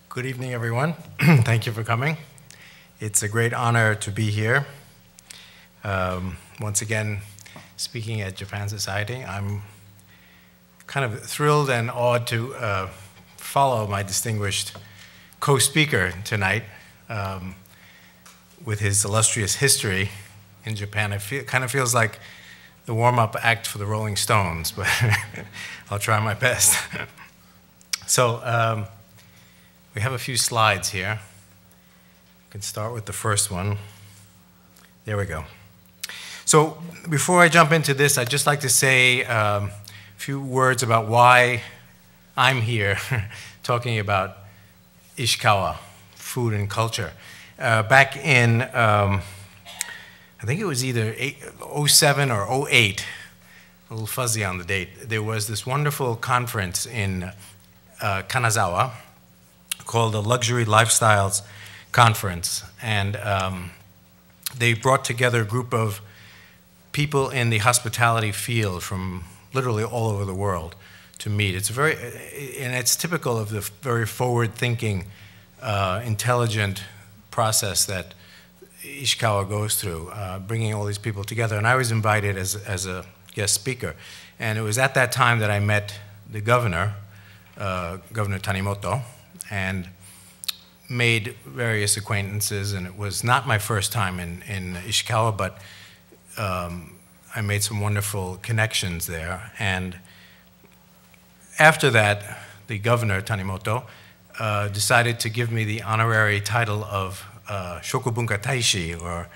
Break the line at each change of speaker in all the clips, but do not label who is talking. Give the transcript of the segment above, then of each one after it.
Good evening, everyone. Thank you for coming. It's a great honor to be here. Once again, speaking at Japan Society, I'm kind of thrilled and awed to follow my distinguished co-speaker tonight with his illustrious history in Japan. It kind of feels like the warm-up act for the Rolling Stones, but I'll try my best. So we have a few slides here. We can start with the first one. There we go. So before I jump into this, I'd just like to say a few words about why I'm here talking about Ishikawa, food and culture. Back in, I think it was either 07 or 08, a little fuzzy on the date, there was this wonderful conference in Kanazawa called the Luxury Lifestyles Conference. And they brought together a group of people in the hospitality field from literally all over the world to meet. And it's typical of the very forward-thinking, intelligent process that Ishikawa goes through, bringing all these people together. And I was invited as a guest speaker. And it was at that time that I met the governor, Governor Tanimoto, and made various acquaintances. And it was not my first time in Ishikawa, but I made some wonderful connections there. And after that, the governor, Tanimoto, decided to give me the honorary title of Shokubunka Taishi, or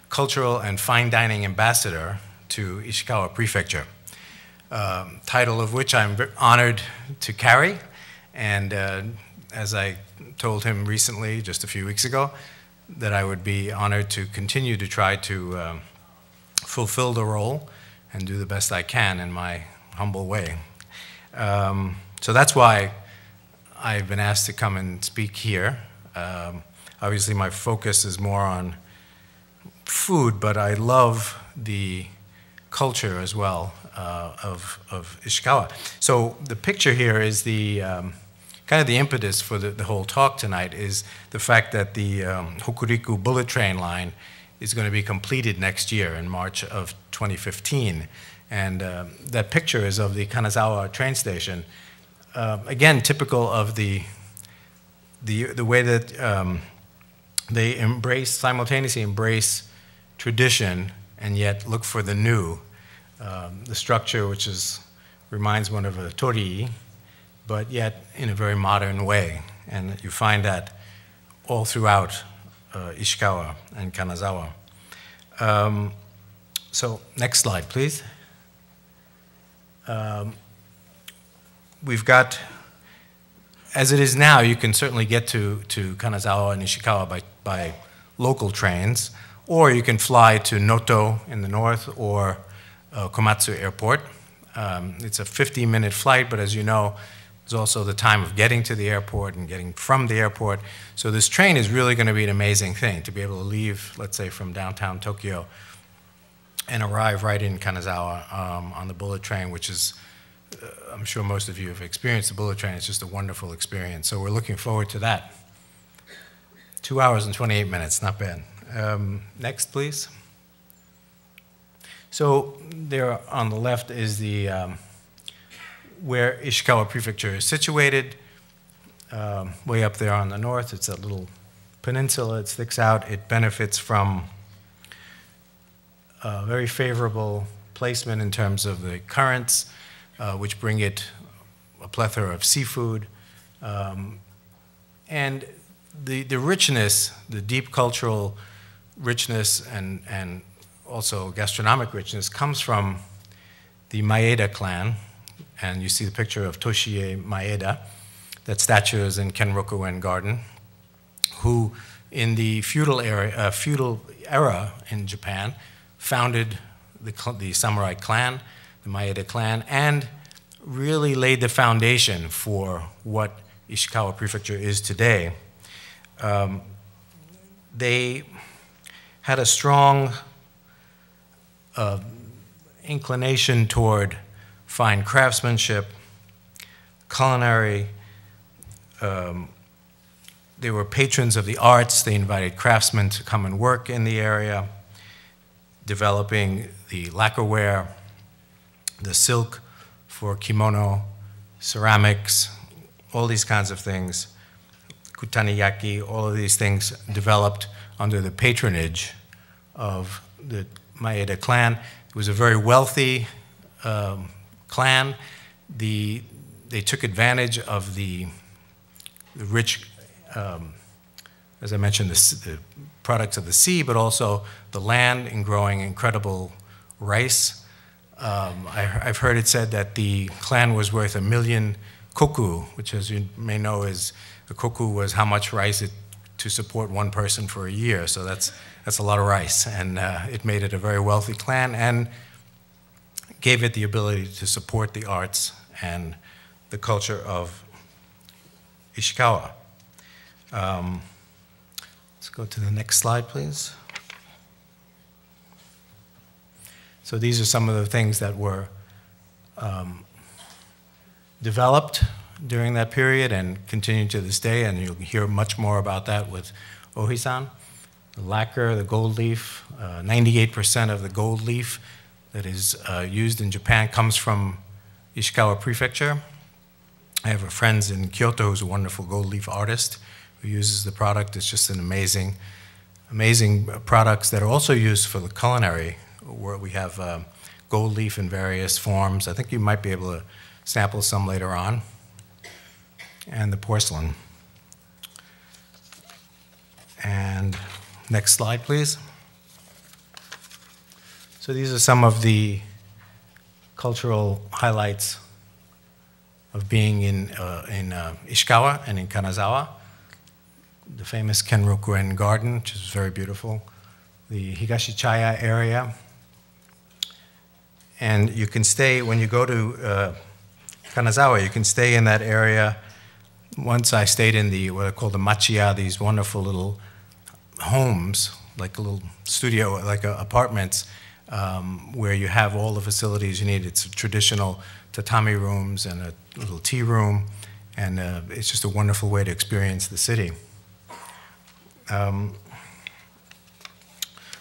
Cultural and Fine Dining Ambassador to Ishikawa Prefecture, title of which I'm honored to carry. And as I told him recently, just a few weeks ago, that I would be honored to continue to try to fulfill the role and do the best I can in my humble way. So that's why I've been asked to come and speak here. Obviously, my focus is more on food, but I love the culture as well of Ishikawa. So the picture here is the kind of the impetus for the whole talk tonight is the fact that the Hokuriku bullet train line is going to be completed next year in March of 2015. And that picture is of the Kanazawa train station. Again, typical of the way that they simultaneously embrace tradition and yet look for the new. The structure, which reminds one of a torii, but yet in a very modern way. And you find that all throughout Ishikawa and Kanazawa. So next slide, please. We've got, as it is now, you can certainly get to Kanazawa and Ishikawa by local trains, or you can fly to Noto in the north or Komatsu Airport. It's a 50-minute flight, but as you know, there's also the time of getting to the airport and getting from the airport. So this train is really going to be an amazing thing, to be able to leave, let's say, from downtown Tokyo and arrive right in Kanazawa on the bullet train, which is, I'm sure most of you have experienced the bullet train. It's just a wonderful experience. So we're looking forward to that. 2 hours and 28 minutes, not bad. Next, please. So there on the left is the where Ishikawa Prefecture is situated. Way up there on the north, it's a little peninsula. It sticks out. It benefits from a very favorable placement in terms of the currents, which bring it a plethora of seafood. And the richness, the deep cultural richness and also gastronomic richness comes from the Maeda clan. And you see the picture of Toshio Maeda. That statue is in Kenroku-en Garden, who in the feudal era in Japan founded the samurai clan, the Maeda clan, and really laid the foundation for what Ishikawa Prefecture is today. They had a strong inclination toward fine craftsmanship, culinary they were patrons of the arts. They invited craftsmen to come and work in the area, developing the lacquerware, the silk for kimono, ceramics, all these kinds of things, kutaniyaki, all of these things developed under the patronage of the Maeda clan. It was a very wealthy clan. They took advantage of the rich, as I mentioned, the products of the sea, but also the land in growing incredible rice. I've heard it said that the clan was worth 1 million koku, which, as you may know, is a koku was how much rice to support one person for a year. So that's a lot of rice, and it made it a very wealthy clan and gave it the ability to support the arts and the culture of Ishikawa. Let's go to the next slide, please. So these are some of the things that were developed during that period and continue to this day, and you'll hear much more about that with Ohi-san. The lacquer, the gold leaf, 98% of the gold leaf that is used in Japan comes from Ishikawa Prefecture. I have a friend in Kyoto who's a wonderful gold leaf artist who uses the product. It's just an amazing products that are also used for the culinary, where we have gold leaf in various forms. I think you might be able to sample some later on. And the porcelain. And next slide, please. So these are some of the cultural highlights of being in Ishikawa and in Kanazawa. The famous Kenrokuen Garden, which is very beautiful. The Higashichaya area. And you can stay, when you go to Kanazawa, you can stay in that area. Once I stayed in what are called the machiya, these wonderful little homes, like a little studio, like apartments, where you have all the facilities you need. It's traditional tatami rooms and a little tea room, and it's just a wonderful way to experience the city.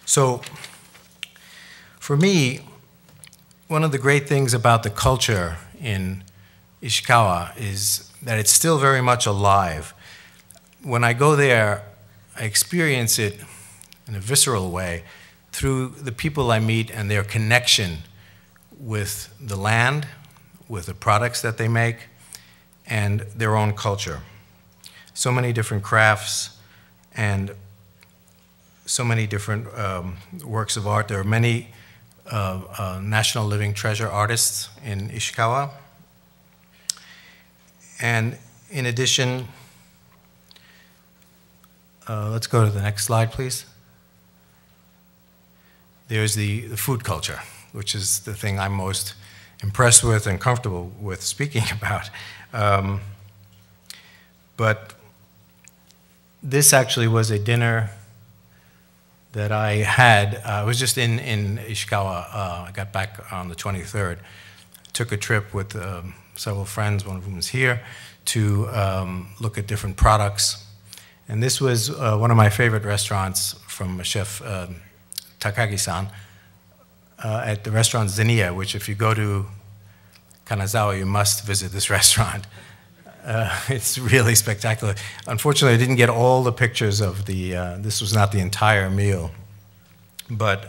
So for me, one of the great things about the culture in Ishikawa is that it's still very much alive. When I go there, I experience it in a visceral way through the people I meet and their connection with the land, with the products that they make, and their own culture. So many different crafts and so many different works of art. There are many National Living Treasure artists in Ishikawa. And in addition, let's go to the next slide, please. There's the food culture, which is the thing I'm most impressed with and comfortable with speaking about. But this actually was a dinner that I had. I was just in Ishikawa. I got back on the 23rd. Took a trip with several friends, one of whom is here, to look at different products. And this was one of my favorite restaurants from Chef Takagi-san at the restaurant Zenia, which if you go to Kanazawa, you must visit this restaurant. It's really spectacular. Unfortunately, I didn't get all the pictures of this was not the entire meal, but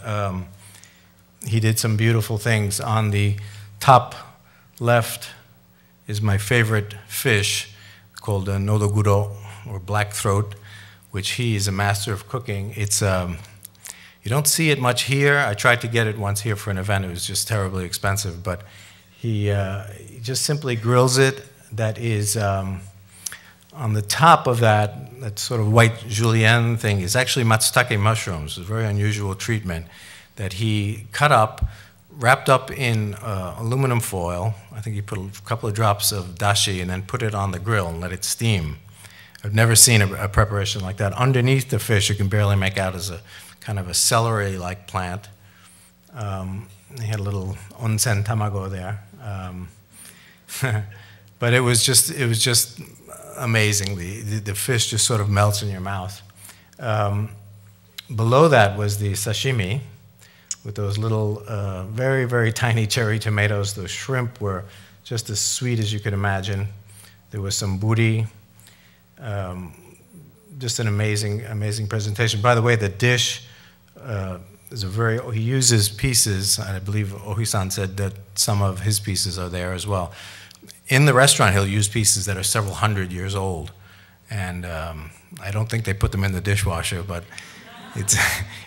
he did some beautiful things. On the top left is my favorite fish called nodoguro, or black throat, which he is a master of cooking. It's, you don't see it much here. I tried to get it once here for an event. It was just terribly expensive, but he just simply grills it. That is, on the top of that sort of white julienne thing is actually matsutake mushrooms. It's a very unusual treatment that he cut up, wrapped up in aluminum foil. I think he put a couple of drops of dashi and then put it on the grill and let it steam. I've never seen a preparation like that. Underneath the fish, you can barely make out as a kind of a celery-like plant. He had a little onsen tamago there. But it was just amazing. The fish just sort of melts in your mouth. Below that was the sashimi with those little, very, very tiny cherry tomatoes. Those shrimp were just as sweet as you could imagine. There was some buri. Just an amazing, amazing presentation. By the way, the dish is he uses pieces, and I believe Ohi-san said that some of his pieces are there as well. In the restaurant, he'll use pieces that are several hundred years old. And I don't think they put them in the dishwasher, but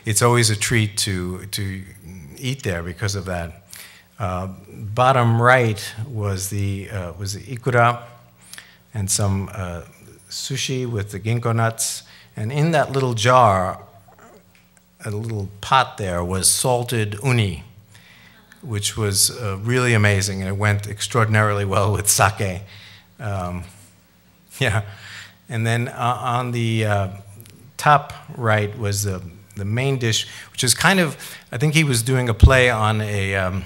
it's always a treat to eat there because of that. Bottom right was the ikura and some sushi with the ginkgo nuts. And in that little jar, a little pot there, was salted uni, which was really amazing, and it went extraordinarily well with sake. Yeah. And then on the top right was the main dish, which is kind of, I think he was doing a play on a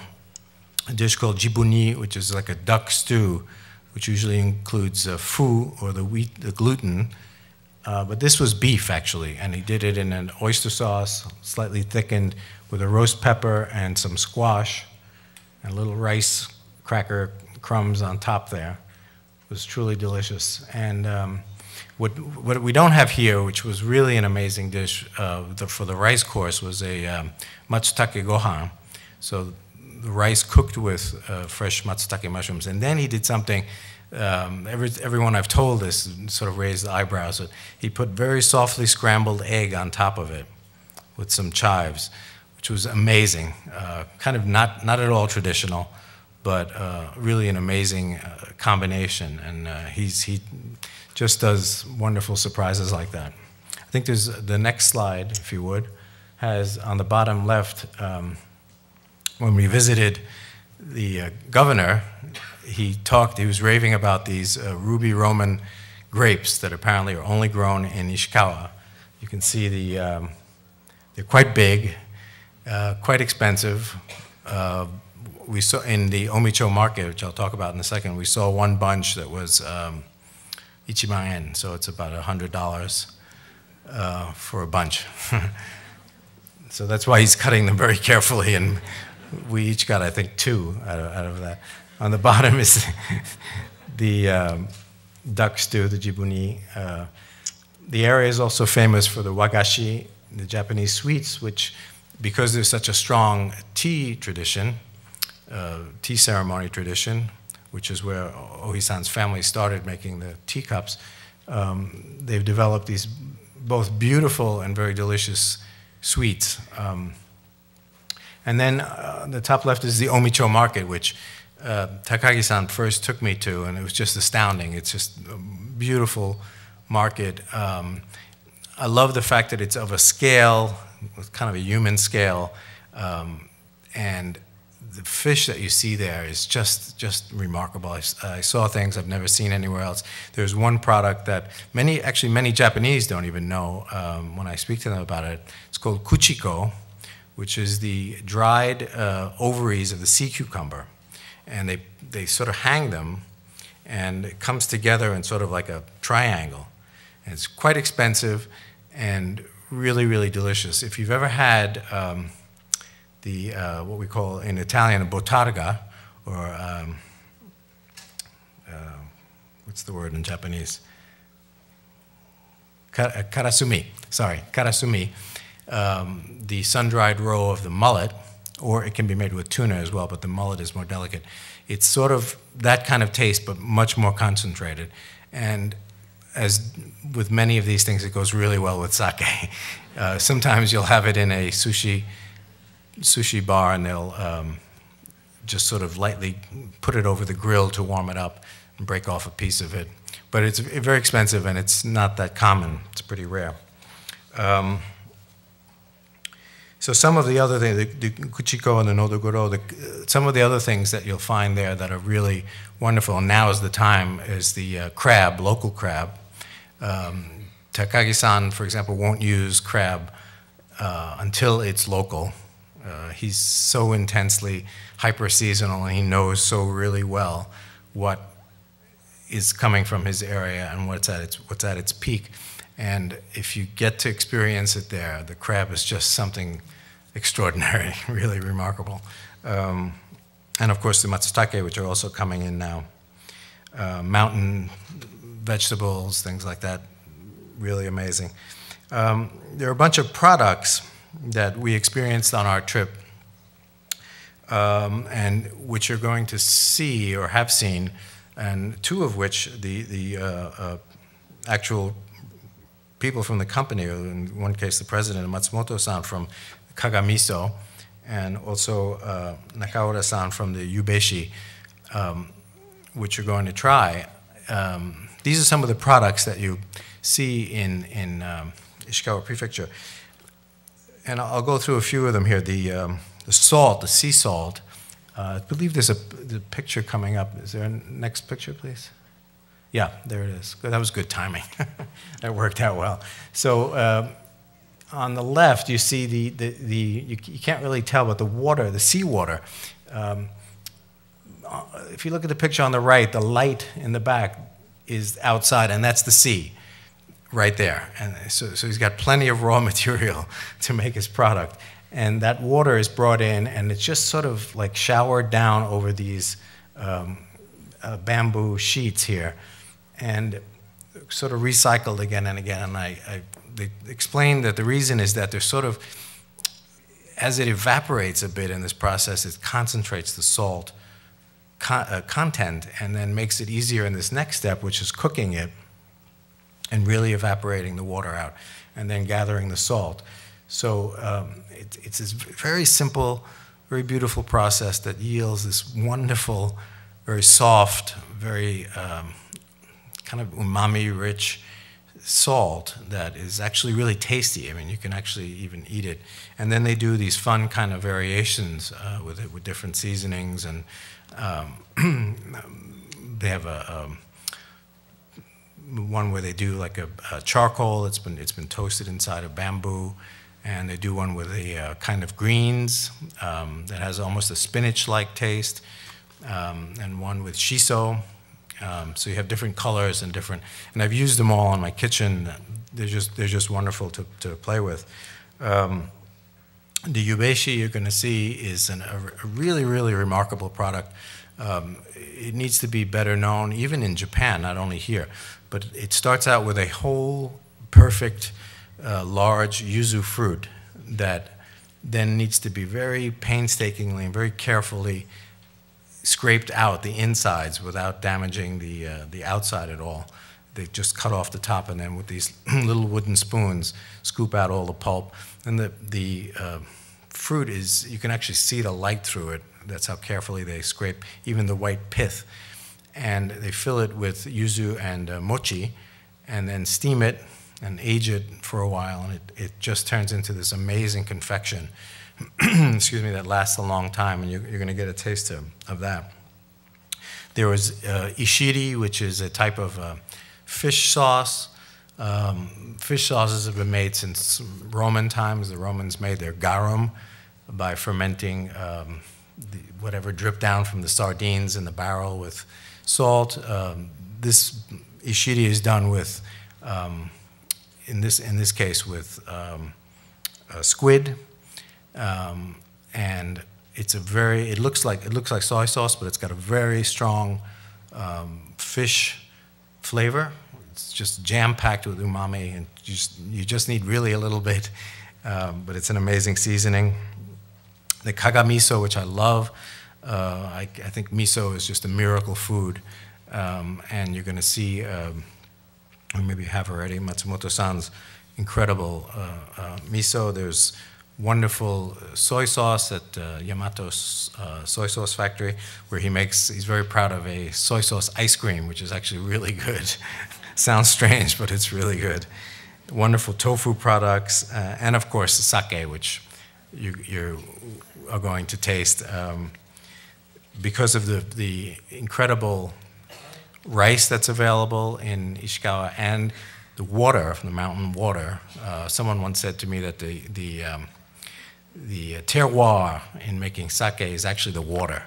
dish called jibuni, which is like a duck stew, which usually includes fu, or the wheat, the gluten. But this was beef, actually, and he did it in an oyster sauce, slightly thickened, with a roast pepper and some squash, and little rice cracker crumbs on top there. It was truly delicious. And what we don't have here, which was really an amazing dish for the rice course, was a matsutake gohan. So the rice cooked with fresh matsutake mushrooms. And then he did something, everyone I've told this sort of raised the eyebrows. He put very softly scrambled egg on top of it with some chives, which was amazing. Kind of not at all traditional, but really an amazing combination. And he just does wonderful surprises like that. I think there's the next slide, if you would, has on the bottom left, when we visited the governor, he was raving about these ruby Roman grapes that apparently are only grown in Ishikawa. You can see they're quite big, quite expensive. We saw in the Omicho market, which I'll talk about in a second, we saw one bunch that was ichiban yen, so it's about $100 for a bunch. So that's why he's cutting them very carefully, and we each got, I think, 2 out of that. On the bottom is the duck stew, the jibuni. The area is also famous for the wagashi, the Japanese sweets, which, because there's such a strong tea tradition, tea ceremony tradition, which is where Ohi-san's family started making the teacups, they've developed these both beautiful and very delicious sweets. And then the top left is the Omicho market, which Takagi-san first took me to, and it was just astounding. It's just a beautiful market. I love the fact that it's of a scale, kind of a human scale, and the fish that you see there is just remarkable. I saw things I've never seen anywhere else. There's one product that many Japanese don't even know when I speak to them about it. It's called kuchiko, which is the dried ovaries of the sea cucumber. And they sort of hang them, and it comes together in sort of like a triangle. And it's quite expensive and really, really delicious. If you've ever had what we call in Italian a botarga, or what's the word in Japanese? Karasumi, sorry, karasumi, the sun-dried roe of the mullet, or it can be made with tuna as well, but the mullet is more delicate. It's sort of that kind of taste, but much more concentrated. And as with many of these things, it goes really well with sake. Sometimes you'll have it in a sushi bar, and they'll just sort of lightly put it over the grill to warm it up and break off a piece of it. But it's very expensive, and it's not that common. It's pretty rare. So some of the other things, the kuchiko and the nodogoro, some of the other things that you'll find there that are really wonderful, and now is the time, is the crab, local crab. Takagi-san, for example, won't use crab until it's local. He's so intensely hyper-seasonal, and he knows so really well what is coming from his area and what's at its peak. And if you get to experience it there, the crab is just something extraordinary, really remarkable. And of course the matsutake, which are also coming in now. Mountain vegetables, things like that, really amazing. There are a bunch of products that we experienced on our trip, and which you're going to see or have seen, and two of which the actual people from the company, or in one case the president, Matsumoto-san from Kagamiso, and also Nakaura-san from the Yubeshi, which you're going to try. These are some of the products that you see in Ishikawa Prefecture. And I'll go through a few of them here. The salt, the sea salt. I believe there's the picture coming up. Is there a next picture, please? Yeah, there it is. That was good timing. That worked out well. So on the left, you see you can't really tell, but the water, the seawater. If you look at the picture on the right, the light in the back is outside, and that's the sea right there. And so he's got plenty of raw material to make his product. And that water is brought in, and it's just sort of like showered down over these bamboo sheets here, and sort of recycled again and again. And they explained that the reason is that they're sort of, as it evaporates a bit in this process, it concentrates the salt content and then makes it easier in this next step, which is cooking it and really evaporating the water out and then gathering the salt. So it's this very simple, very beautiful process that yields this wonderful, very soft, very kind of umami-rich salt that is actually really tasty. I mean, you can actually even eat it. And then they do these fun kind of variations with it, with different seasonings, and they have one where they do like a charcoal. It's been toasted inside of bamboo, and they do one with a kind of greens that has almost a spinach-like taste, and one with shiso. So you have different colors and different, and I've used them all in my kitchen. They're just wonderful to play with. The yubeshi you're going to see is a really, really remarkable product. It needs to be better known, even in Japan, not only here. But it starts out with a whole, perfect, large yuzu fruit that then needs to be very painstakingly and very carefully scraped out the insides without damaging the outside at all. They just cut off the top, and then with these little wooden spoons, scoop out all the pulp. And the fruit is, you can actually see the light through it. That's how carefully they scrape even the white pith. And they fill it with yuzu and mochi, and then steam it and age it for a while, and it just turns into this amazing confection, excuse me, that lasts a long time, and you're going to get a taste of that. There was ishiri, which is a type of fish sauce. Fish sauces have been made since Roman times. The Romans made their garum by fermenting whatever dripped down from the sardines in the barrel with salt. This ishiri is done with, in this case, with squid, and it's it looks like soy sauce, but it's got a very strong fish flavor. It's just jam-packed with umami, and you just need really a little bit, but it's an amazing seasoning. The kagamiso, which I love, I think miso is just a miracle food, and you're going to see, or maybe you have already, Matsumoto-san's incredible miso. There's wonderful soy sauce at Yamato's soy sauce factory, where he's very proud of a soy sauce ice cream, which is actually really good. Sounds strange, but it's really good. Wonderful tofu products, and of course the sake, which you are going to taste. Because of the incredible rice that's available in Ishikawa and the water, from the mountain water. Someone once said to me that the terroir in making sake is actually the water.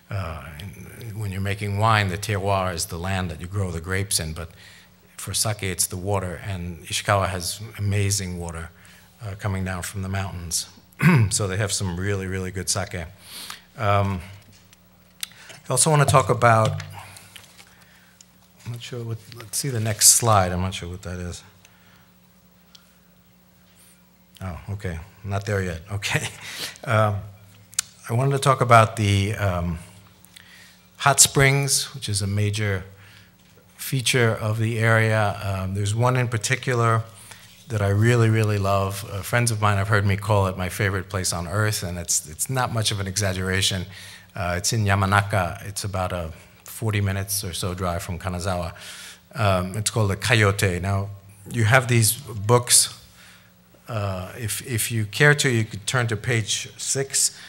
When you're making wine, the terroir is the land that you grow the grapes in, but for sake, it's the water, and Ishikawa has amazing water coming down from the mountains. So they have some really, really good sake. I also want to talk about, I'm not sure what, let's see the next slide. I'm not sure what that is. Oh, okay, not there yet, okay. I wanted to talk about the hot springs, which is a major feature of the area. There's one in particular that I really, really love. Friends of mine have heard me call it my favorite place on earth, and it's not much of an exaggeration. It's in Yamanaka. It's about a 40 minutes or so drive from Kanazawa. It's called the Coyote. Now, you have these books. If you care to, you could turn to page 6.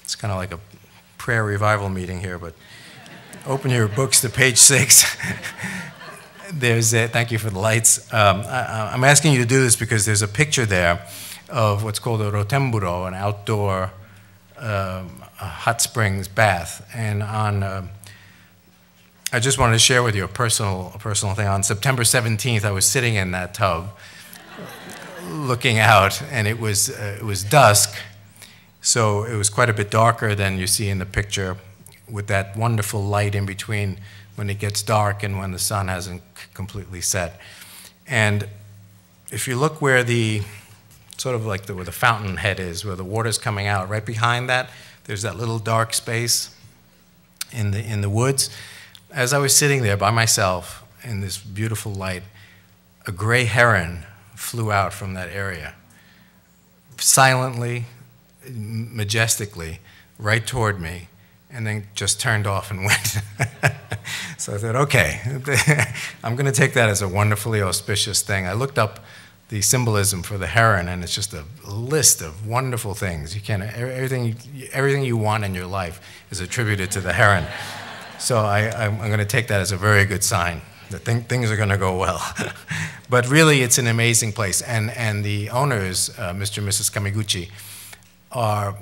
It's kind of like a prayer revival meeting here, but open your books to page 6. Thank you for the lights. I'm asking you to do this because there's a picture there of what's called a rotemburo, an outdoor hot springs bath. And I just wanted to share with you a personal thing. On September 17th, I was sitting in that tub looking out, and it was dusk, so it was quite a bit darker than you see in the picture, with that wonderful light in between when it gets dark and when the sun hasn't completely set. And if you look where the, sort of like where the fountain head is, where the water's coming out, right behind that, there's that little dark space in the woods. As I was sitting there by myself in this beautiful light, a gray heron flew out from that area, silently, majestically, right toward me, and then just turned off and went. So I thought, okay, I'm going to take that as a wonderfully auspicious thing. I looked up the symbolism for the heron, and it's just a list of wonderful things. You can't, everything you want in your life is attributed to the heron. So I'm going to take that as a very good sign that things are going to go well. But really, it's an amazing place. And the owners, Mr. and Mrs. Kamiguchi, are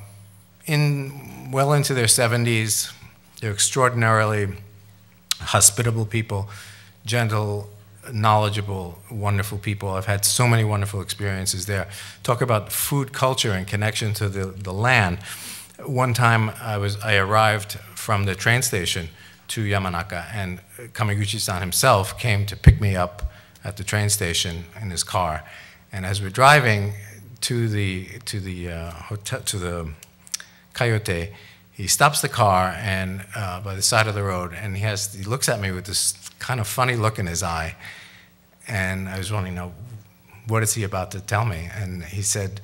well into their 70s. They're extraordinarily hospitable people, gentle, knowledgeable, wonderful people. I've had so many wonderful experiences there. Talk about food culture and connection to the land. One time I arrived from the train station to Yamanaka, and Kamiguchi-san himself came to pick me up at the train station in his car. And as we're driving to the hotel, to the Coyote, he stops the car and by the side of the road, and he looks at me with this kind of funny look in his eye. And I was wondering, what is he about to tell me? And he said,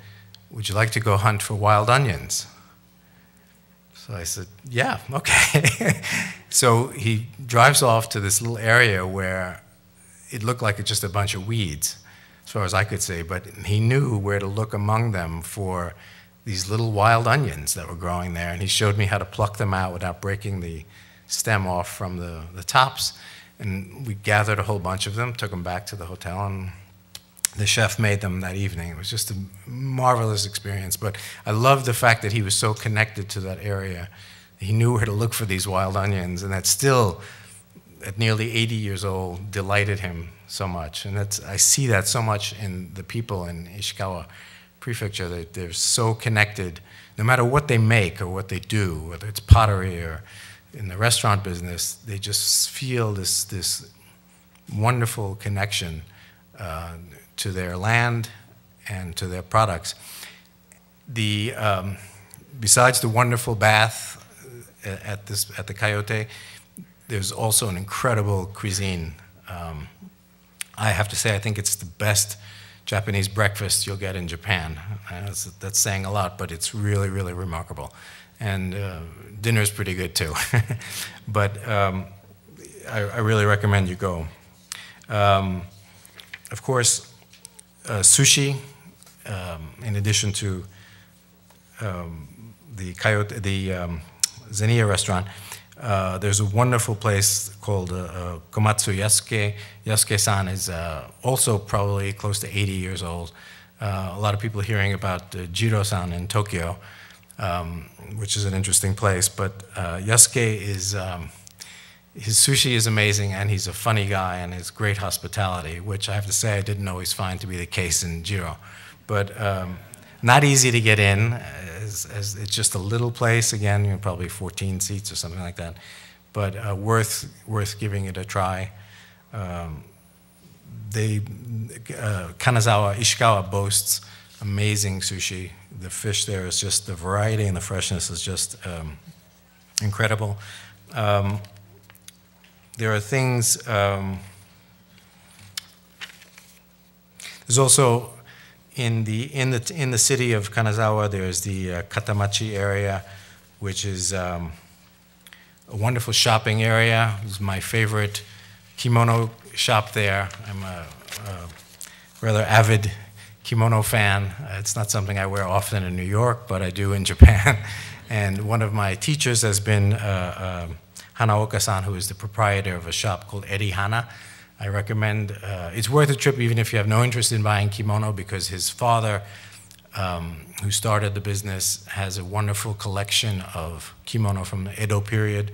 "Would you like to go hunt for wild onions?" So I said, "Yeah, okay." So he drives off to this little area where it looked like it's just a bunch of weeds, as far as I could see, but he knew where to look among them for these little wild onions that were growing there, and he showed me how to pluck them out without breaking the stem off from the tops. And we gathered a whole bunch of them, took them back to the hotel, and the chef made them that evening. It was just a marvelous experience. But I loved the fact that he was so connected to that area. He knew where to look for these wild onions, and that still, at nearly 80 years old, delighted him so much. And I see that so much in the people in Ishikawa Prefecture, that they're so connected, no matter what they make or what they do, whether it's pottery or in the restaurant business, they just feel this wonderful connection to their land and to their products. Besides the wonderful bath at the Coyote, there's also an incredible cuisine. I have to say, I think it's the best Japanese breakfast you'll get in Japan. That's saying a lot, but it's really, really remarkable. And dinner's pretty good too. But I really recommend you go. Of course, sushi, in addition to the Zeniya restaurant, there's a wonderful place called Komatsu Yasuke. Yasuke-san is also probably close to 80 years old. A lot of people hearing about Jiro-san in Tokyo. which is an interesting place. But Yasuke is, his sushi is amazing, and he's a funny guy, and his great hospitality, which I have to say I didn't always find to be the case in Jiro. But not easy to get in, as it's just a little place, again, you know, probably 14 seats or something like that, but worth giving it a try. Kanazawa, Ishikawa boasts amazing sushi. The fish there is just, the variety and the freshness is just incredible. There are things, there's also, in the city of Kanazawa, there's the Katamachi area, which is a wonderful shopping area. It's my favorite kimono shop there. I'm a rather avid kimono fan. It's not something I wear often in New York, but I do in Japan. And one of my teachers has been Hanaoka-san, who is the proprietor of a shop called Eri Hana. I recommend, it's worth a trip even if you have no interest in buying kimono, because his father, who started the business, has a wonderful collection of kimono from the Edo period,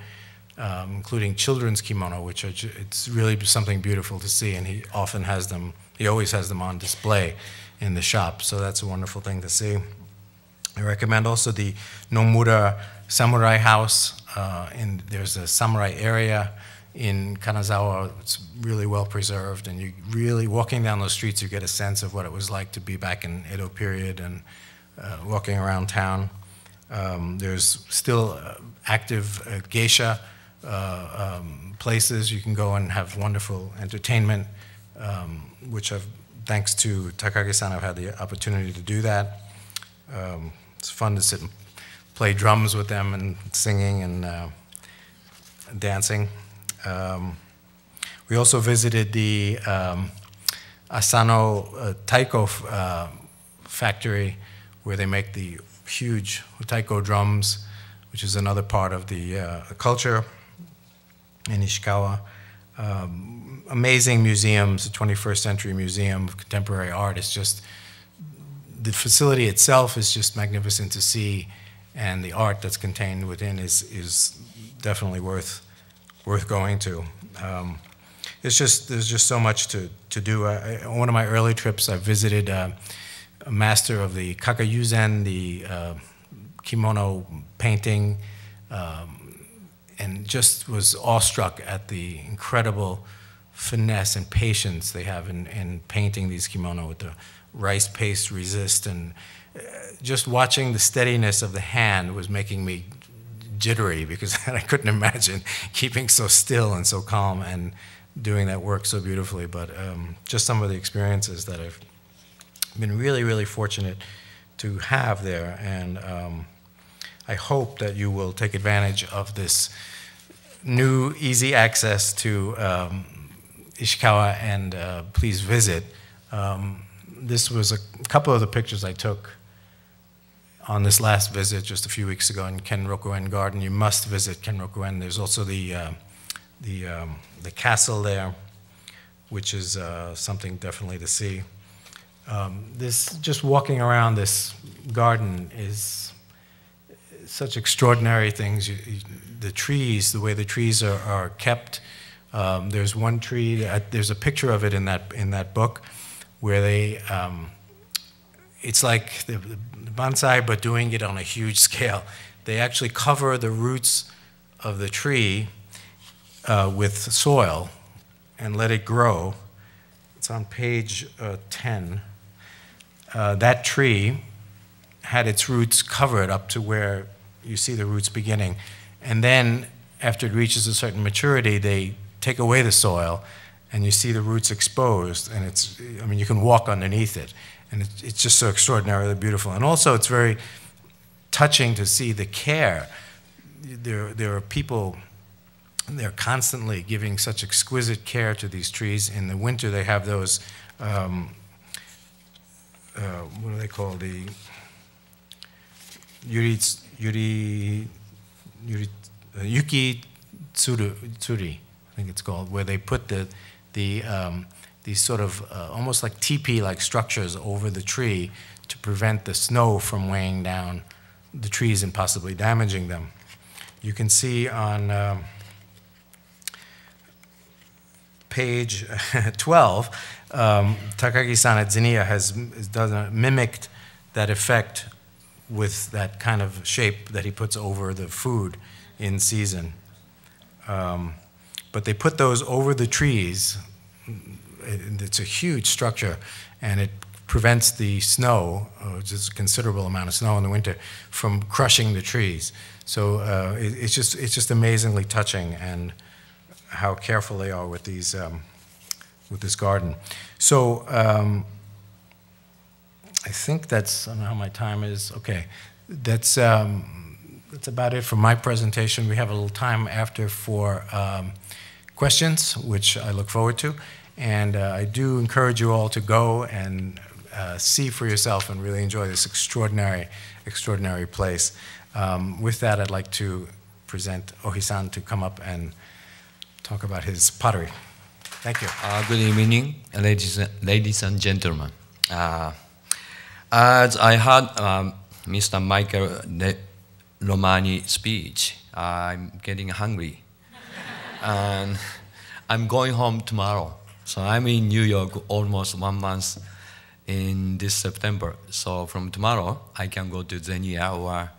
including children's kimono, which are, it's really something beautiful to see, and he often has them, he always has them on display in the shop, so that's a wonderful thing to see. I recommend also the Nomura Samurai House. There's a samurai area in Kanazawa. It's really well preserved, and you really, walking down those streets, you get a sense of what it was like to be back in Edo period and walking around town. There's still active geisha places. You can go and have wonderful entertainment, which I've, thanks to Takagi-san, I've had the opportunity to do that. It's fun to sit and play drums with them and singing and dancing. We also visited the Asano taiko factory, where they make the huge taiko drums, which is another part of the culture in Ishikawa. Amazing museums, the 21st Century Museum of Contemporary Art is just, the facility itself is just magnificent to see, and the art that's contained within is definitely worth going to. There's just so much to do. On one of my early trips, I visited a master of the kakayuzen, the kimono painting, and just was awestruck at the incredible finesse and patience they have in painting these kimono with the rice paste resist, and just watching the steadiness of the hand was making me jittery, because I couldn't imagine keeping so still and so calm and doing that work so beautifully. But just some of the experiences that I've been really, really fortunate to have there, and I hope that you will take advantage of this new easy access to Ishikawa, and please visit. This was a couple of the pictures I took on this last visit just a few weeks ago in Kenrokuen Garden. You must visit Kenrokuen. There's also the castle there, which is something definitely to see. Just walking around this garden is such extraordinary things. The trees, the way the trees are kept. There's one tree, there's a picture of it in that book, where they, it's like the bonsai, but doing it on a huge scale. They actually cover the roots of the tree with soil and let it grow. It's on page 10. That tree had its roots covered up to where you see the roots beginning. And then after it reaches a certain maturity, they take away the soil, and you see the roots exposed, and it's, I mean, you can walk underneath it, and it's just so extraordinarily beautiful. And also it's very touching to see the care. There are people, they're constantly giving such exquisite care to these trees. In the winter they have those, what do they call, the yuki tsuri, I think it's called, where they put these sort of almost like teepee-like structures over the tree to prevent the snow from weighing down the trees and possibly damaging them. You can see on page 12, Takagi-san at Zinnia has mimicked that effect with that kind of shape that he puts over the food in season. But they put those over the trees. It's a huge structure, and it prevents the snow, just a considerable amount of snow in the winter, from crushing the trees. So it's just amazingly touching, and how careful they are with these with this garden. So I think that's, I don't know how my time is. Okay, that's about it for my presentation. We have a little time after for questions, which I look forward to. And I do encourage you all to go and see for yourself and really enjoy this extraordinary, extraordinary place. With that, I'd like to present Ohi-san to come up and talk about his pottery. Thank you.
Good evening, ladies and gentlemen. As I heard Mr. Michael Romani speech, I'm getting hungry. And I'm going home tomorrow. So I'm in New York almost 1 month in this September. So from tomorrow, I can go to Zenia or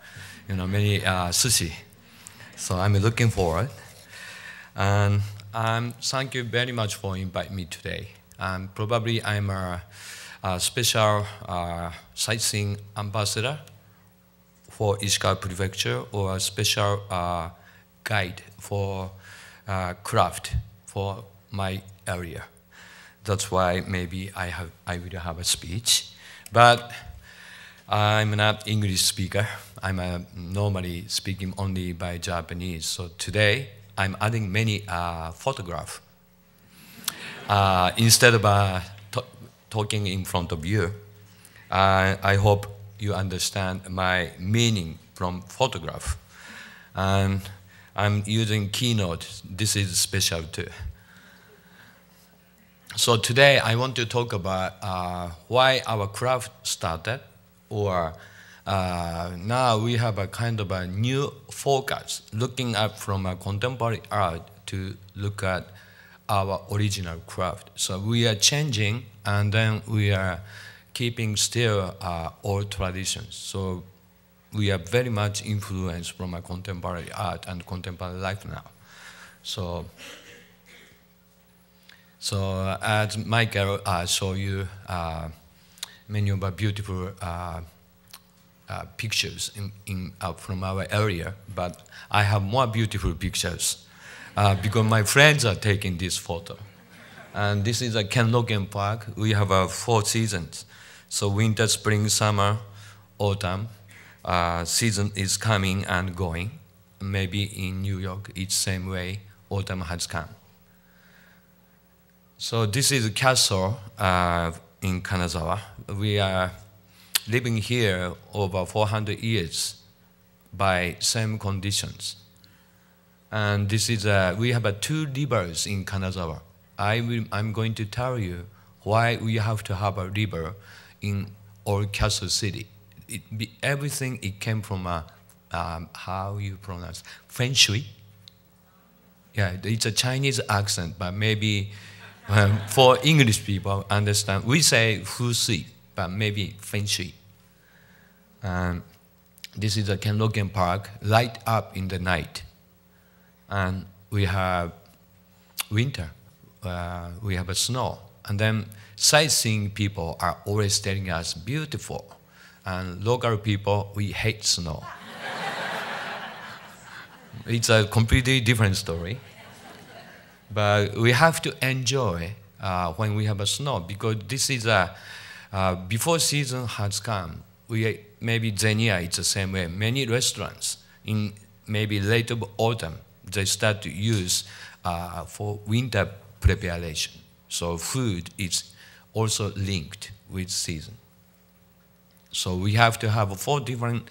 many sushi. So I'm looking forward. And thank you very much for inviting me today. Probably I'm a special sightseeing ambassador for Ishikawa Prefecture, or a special guide for craft for my area. That's why maybe I will have a speech. But I'm not English speaker. I'm normally speaking only by Japanese. So today, I'm adding many photographs. Instead of talking in front of you, I hope you understand my meaning from photograph. And I'm using Keynote. This is special too. So today I want to talk about why our craft started, or now we have a kind of a new focus, looking up from a contemporary art to look at our original craft. So we are changing, and then we are keeping still old traditions. So we are very much influenced from a contemporary art and contemporary life now. So as Michael showed you many of our beautiful pictures from our area, but I have more beautiful pictures because my friends are taking this photo. And this is a Kenrogen Park. We have 4 seasons. So winter, spring, summer, autumn. Season is coming and going. Maybe in New York, it's the same way autumn has come. So this is a castle in Kanazawa. We are living here over 400 years by same conditions. And this is we have 2 rivers in Kanazawa. I'm going to tell you why we have to have a river in old castle city. Everything it came from how you pronounce Feng Shui. Yeah, it's a Chinese accent, but maybe for English people understand. We say Fu Sui, but maybe Feng Shui. This is a Kenrogen Park, light up in the night. And we have winter, we have a snow. And then sightseeing people are always telling us beautiful. And local people, we hate snow. It's a completely different story. But we have to enjoy when we have a snow, because this is before season has come. Maybe Zenia, it's the same way. Many restaurants in maybe late autumn, they start to use for winter preparation. So food is also linked with season. So we have to have 4 different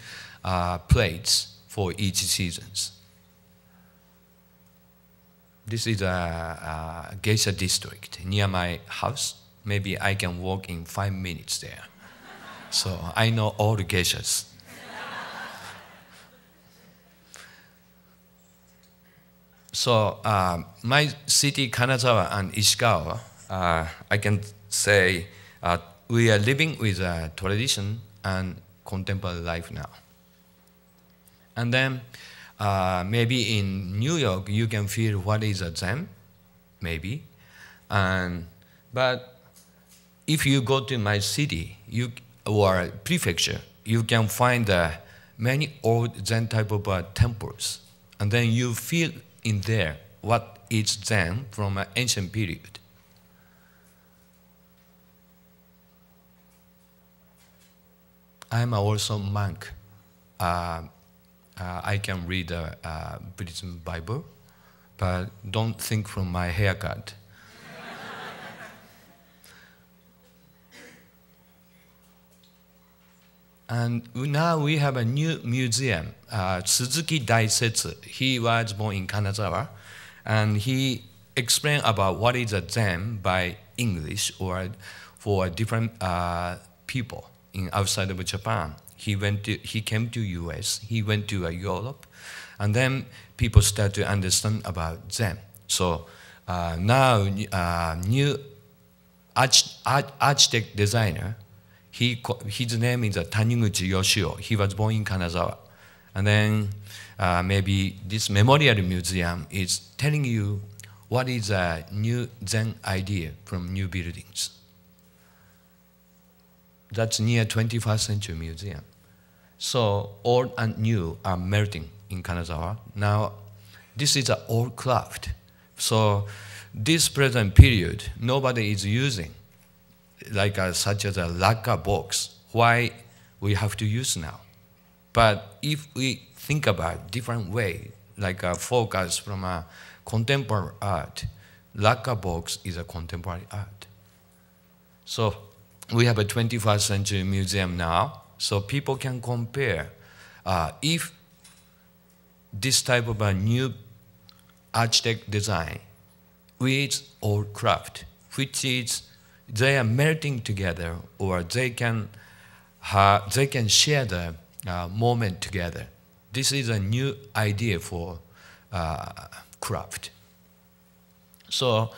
plates for each seasons. This is a geisha district near my house. Maybe I can walk in 5 minutes there. So I know all the geishas. So my city, Kanazawa and Ishikawa, I can say we are living with tradition and contemporary life now. And then maybe in New York, you can feel what is a Zen, maybe. But if you go to my city or prefecture, you can find many old Zen type of temples. And then you feel in there what is Zen from an ancient period. I'm also monk. I can read the Buddhism Bible, but don't think from my haircut. And now we have a new museum, Suzuki Daisetsu. He was born in Kanazawa, and he explained about what is a Zen by English or for different people outside of Japan. He came to US, he went to Europe, and then people start to understand about Zen. So now new architect designer, his name is Taniguchi Yoshio. He was born in Kanazawa. And then maybe this memorial museum is telling you what is a new Zen idea from new buildings. That's near 21st century museum. So old and new are melting in Kanazawa. Now, this is an old craft. So this present period, nobody is using, like such as a lacquer box. Why we have to use now? But if we think about different way, like a focus from a contemporary art, lacquer box is a contemporary art. So we have a 21st century museum now, so people can compare if this type of a new architect design with old craft, which is they are melting together, or they can share the moment together. This is a new idea for craft. So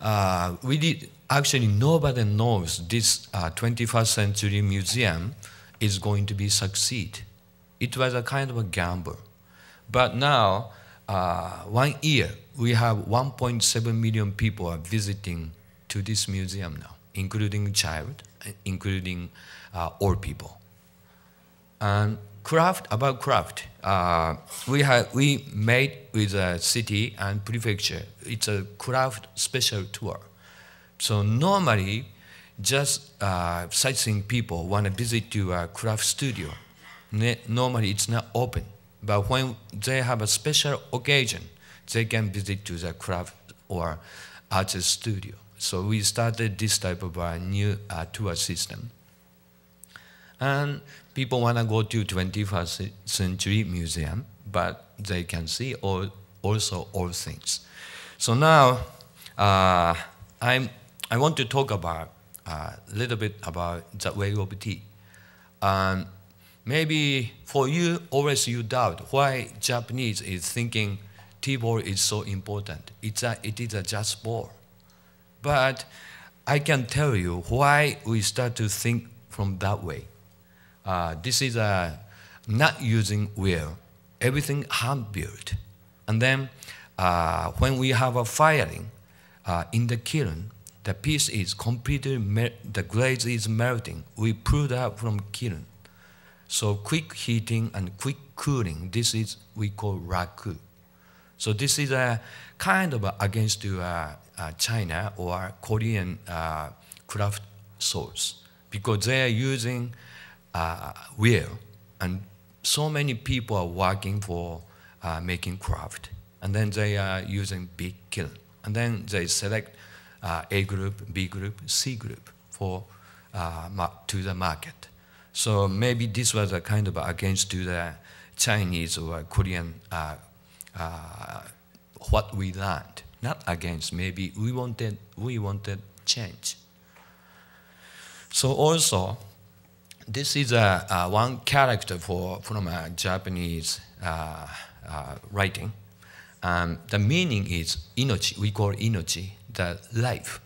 actually nobody knows this 21st century museum is going to be succeed. It was a kind of a gamble. But now, 1 year, we have 1.7 million people are visiting to this museum now, including child, including old people. And about craft, we made with a city and prefecture. It's a craft special tour. So normally, just sightseeing people want to visit to a craft studio. Normally, it's not open. But when they have a special occasion, they can visit to the craft or artist studio. So we started this type of a new tour system. And people want to go to 21st century museum, but they can see also all things. So now I want to talk about a little bit about the way of tea. Maybe for you, always you doubt why Japanese is thinking tea bowl is so important. It is a just bowl. But I can tell you why we start to think from that way. This is not using wheel, everything hand-built. And then when we have a firing in the kiln, the piece is completely, the glaze is melting. We pull it out from kiln. So quick heating and quick cooling, this is we call raku. So this is a kind of against China or Korean craft source, because they are using wheel, and so many people are working for making craft, and then they are using big kiln, and then they select A group, B group, C group for to the market. So maybe this was a kind of against to the Chinese or Korean what we learned. Not against, maybe we wanted change. So also, this is one character from a Japanese writing. The meaning is inochi, we call inochi, the life.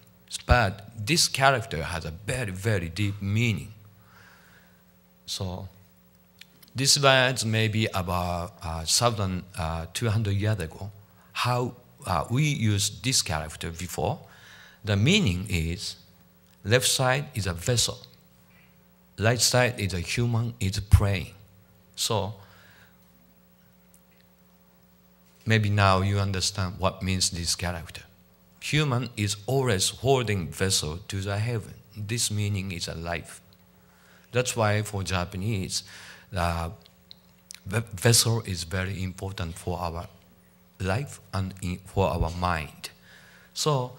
But this character has a very, very deep meaning. So this was maybe about 1,200 years ago. How we used this character before. The meaning is left side is a vessel. Right side is a human, is praying. So maybe now you understand what means this character. Human is always holding vessel to the heaven. This meaning is a life. That's why for Japanese, the vessel is very important for our life and for our mind. So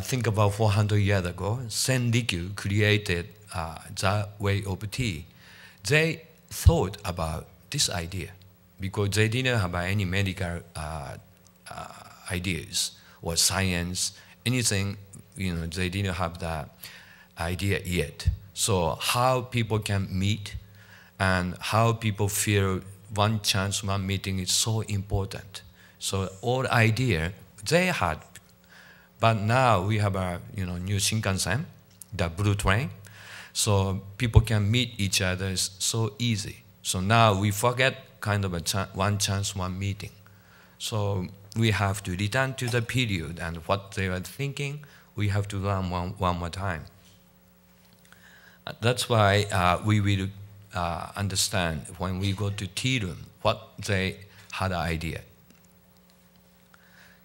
think about 400 years ago, Senrikyu created the way of tea. They thought about this idea because they didn't have any medical ideas or science, anything, they didn't have the idea yet. So how people can meet and how people feel one chance, one meeting is so important. So all idea they had, but now we have a new Shinkansen, the blue train, so people can meet each other so easy. So now we forget kind of a one chance, one meeting. So we have to return to the period and what they were thinking, we have to learn one more time. That's why we will understand when we go to tea room what they had an idea.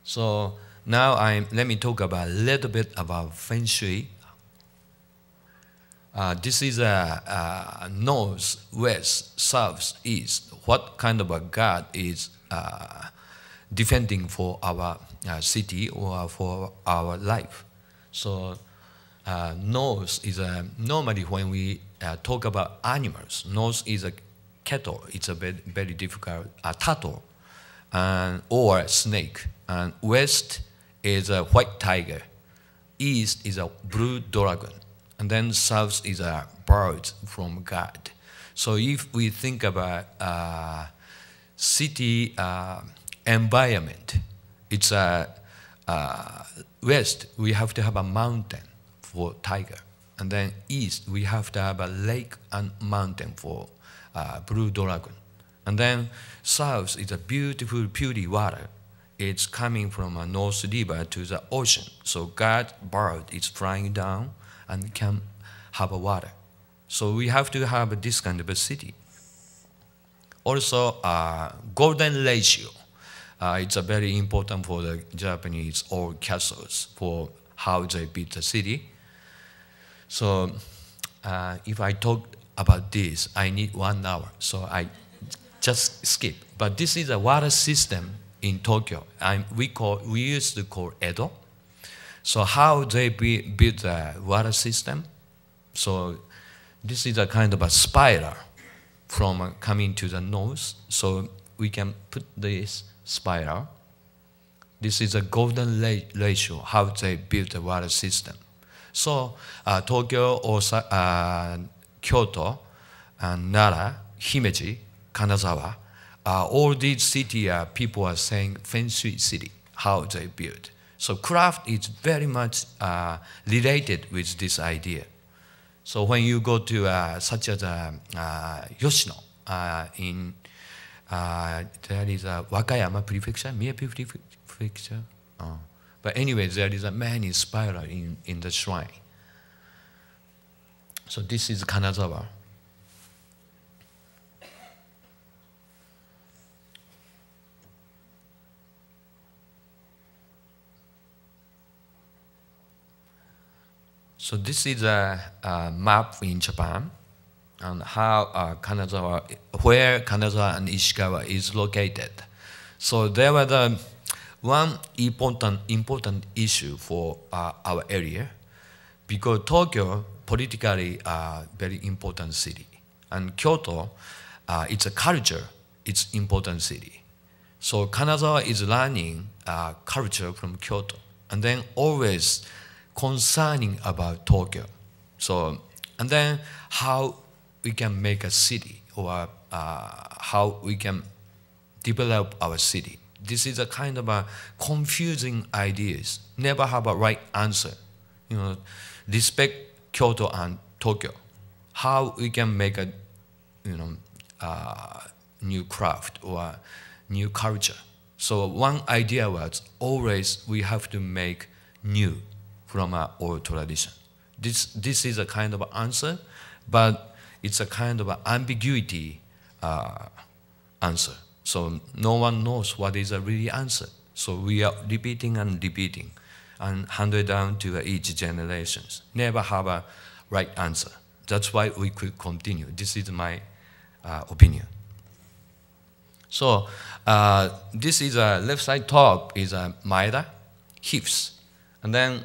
So now let me talk about a little bit about Feng Shui. This is a north, west, south, east. What kind of a God is defending for our city or for our life? So north is normally when we talk about animals, north is a cattle. It's a very difficult turtle or snake. And west is a white tiger. East is a blue dragon. And then south is a bird from God. So if we think about city environment, it's a west, we have to have a mountain for tiger. And then east, we have to have a lake and mountain for blue dragon. And then south is a beautiful, pure water. It's coming from a North River to the ocean. So God bird is flying down and can have a water. So we have to have this kind of a city. Also, golden ratio. It's a very important for the Japanese old castles for how they build the city. So if I talk about this, I need 1 hour. So I just skip. But this is a water system in Tokyo. We used to call Edo. So how they build the water system? So this is a kind of a spiral from coming to the north. So we can put this spiral. This is a golden ratio, how they build the water system. So Tokyo, Kyoto, and Nara, Himeji, Kanazawa, all these cities, people are saying Feng Shui city, how they build. So craft is very much related with this idea. So when you go to such as Yoshino, there is a Wakayama Prefecture, Mie Prefecture. But anyway, there is a many spiral in the shrine. So this is Kanazawa. So this is a map in Japan and how Kanazawa, where Kanazawa and Ishikawa is located. So there was one important issue for our area because Tokyo politically very important city and Kyoto it's a culture, it's important city. So Kanazawa is learning culture from Kyoto and then always concerning about Tokyo. So, and then how we can make a city or how we can develop our city. This is a kind of a confusing ideas. Never have a right answer. Respect Kyoto and Tokyo. How we can make a, new craft or new culture. So one idea was always we have to make new from our old tradition. This is a kind of answer, but it's a kind of ambiguity answer. So no one knows what is a real answer. So we are repeating and repeating and handed down to each generation. Never have a right answer. That's why we could continue. This is my opinion. So this is a left side top is a Maeda, hips. And then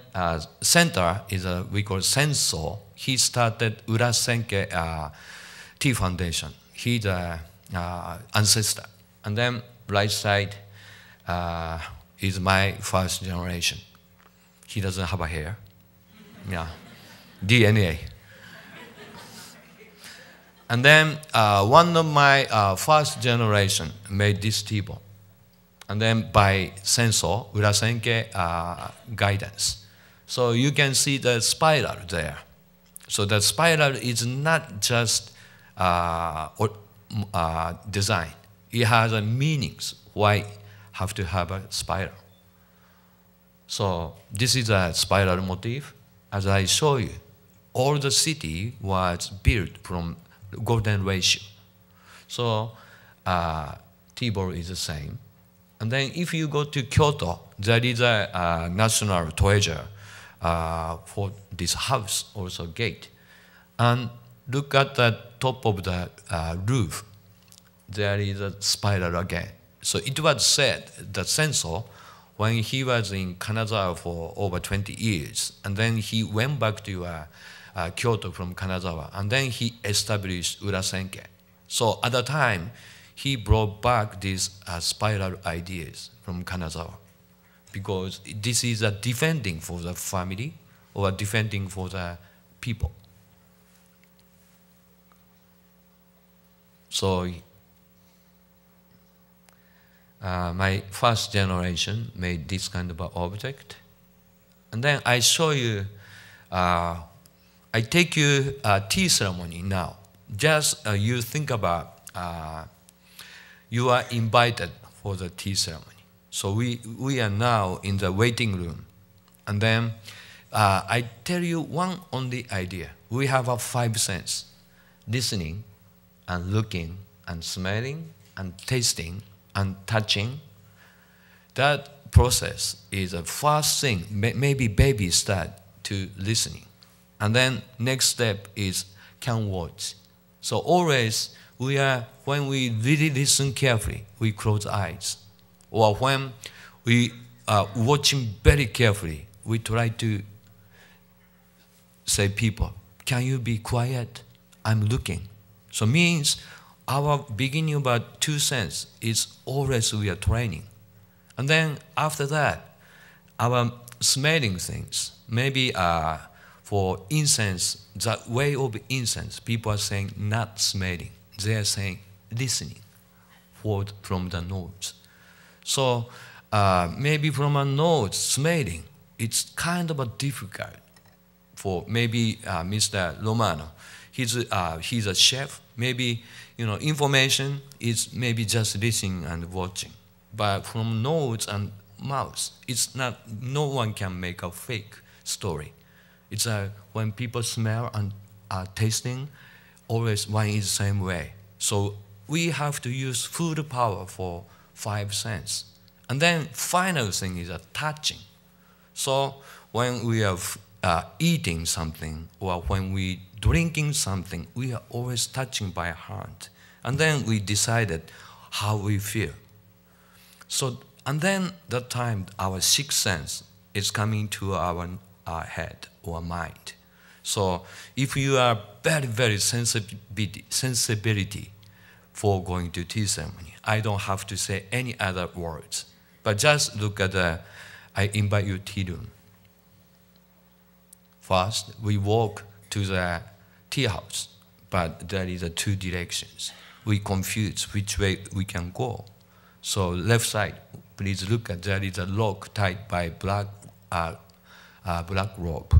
center is a we call Senso. He started Urasenke Tea Foundation. He's the ancestor. And then right side is my first generation. He doesn't have a hair. Yeah, DNA. And then one of my first generation made this table. And then by Senso, Urasenke guidance. So you can see the spiral there. So the spiral is not just design. It has a meanings why have to have a spiral. So this is a spiral motif. As I show you, all the city was built from golden ratio. So table is the same. And then if you go to Kyoto, there is a national treasure for this house, also gate. And look at the top of the roof. There is a spiral again. So it was said that Senso, when he was in Kanazawa for over 20 years, and then he went back to Kyoto from Kanazawa, and then he established Urasenke. So at the time, he brought back these spiral ideas from Kanazawa, because this is a defending for the family or defending for the people. So my first generation made this kind of an object. And then I show you, I take you a tea ceremony now. Just you think about, you are invited for the tea ceremony. So we are now in the waiting room. And then I tell you one only idea. We have a 5 sense: listening and looking and smelling and tasting and touching. That process is a first thing, maybe baby start to listening. And then next step is can watch. So always when we really listen carefully, we close eyes. Or when we are watching very carefully, we try to say people, can you be quiet? I'm looking. So means our beginning about 2 sense is always we are training. And then after that, our smelling things, maybe for incense, the way of incense, people are saying not smelling. They are saying listening from the notes. So maybe from a note, smelling, it's kind of a difficult for maybe Mr. Romano. He's a chef. Maybe information is maybe just listening and watching. But from nose and mouth, it's not. No one can make a fake story. It's when people smell and are tasting, always one is the same way. So we have to use full power for 5 sense. And then final thing is touching. So when we are eating something or when we drinking something, we are always touching by hand. And then we decided how we feel. So, and then that time our 6th sense is coming to our head or mind. So if you are very, very sensibility for going to tea ceremony, I don't have to say any other words. But just look at I invite you tea room. First, we walk to the tea house, but there is 2 directions. We confuse which way we can go. So left side, please look at there is a lock tied by black rope.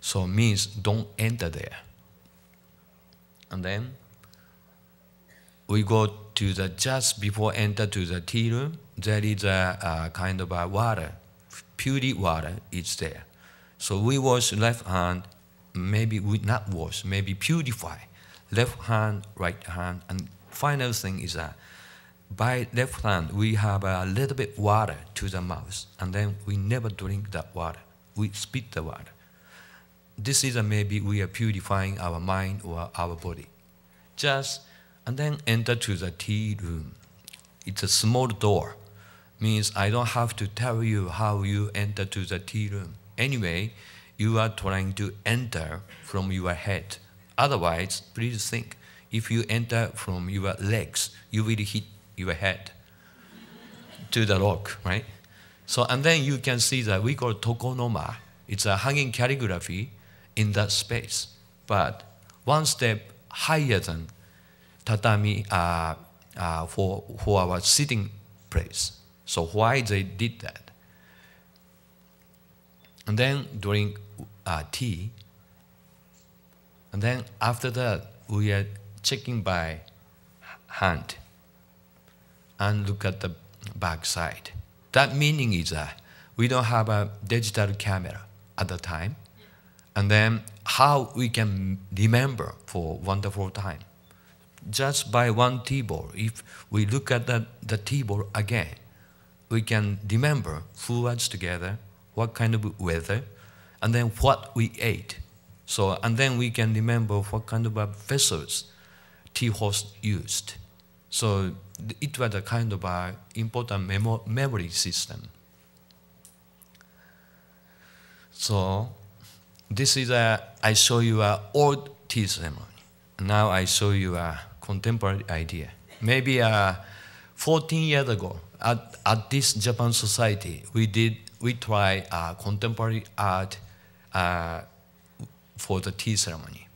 So means don't enter there. And then we go to the, just before enter to the tea room, there is a kind of a water, pure water is there. So we wash left hand, maybe we not wash, maybe purify. Left hand, right hand, and final thing is that by left hand we have a little bit water to the mouth, and then we never drink that water. We spit the water. This is maybe we are purifying our mind or our body. Just, and then enter to the tea room. It's a small door. Means I don't have to tell you how you enter to the tea room. Anyway, you are trying to enter from your head. Otherwise, please think, if you enter from your legs, you will hit your head to the rock, right? So, and then you can see that we call tokonoma. It's a hanging calligraphy in that space. But one step higher than tatami for our sitting place. So why they did that? And then during tea, and then after that, we are checking by hand and look at the back side. That meaning is that we don't have a digital camera at the time. And then how we can remember for wonderful time. Just by one table, if we look at the table again, we can remember who was together, what kind of weather, and then what we ate. So, and then we can remember what kind of vessels tea host used. So it was a kind of important memory system. So this is I show you an old tea ceremony. Now I show you a contemporary idea. Maybe 14 years ago, at this Japan Society, we tried contemporary art for the tea ceremony.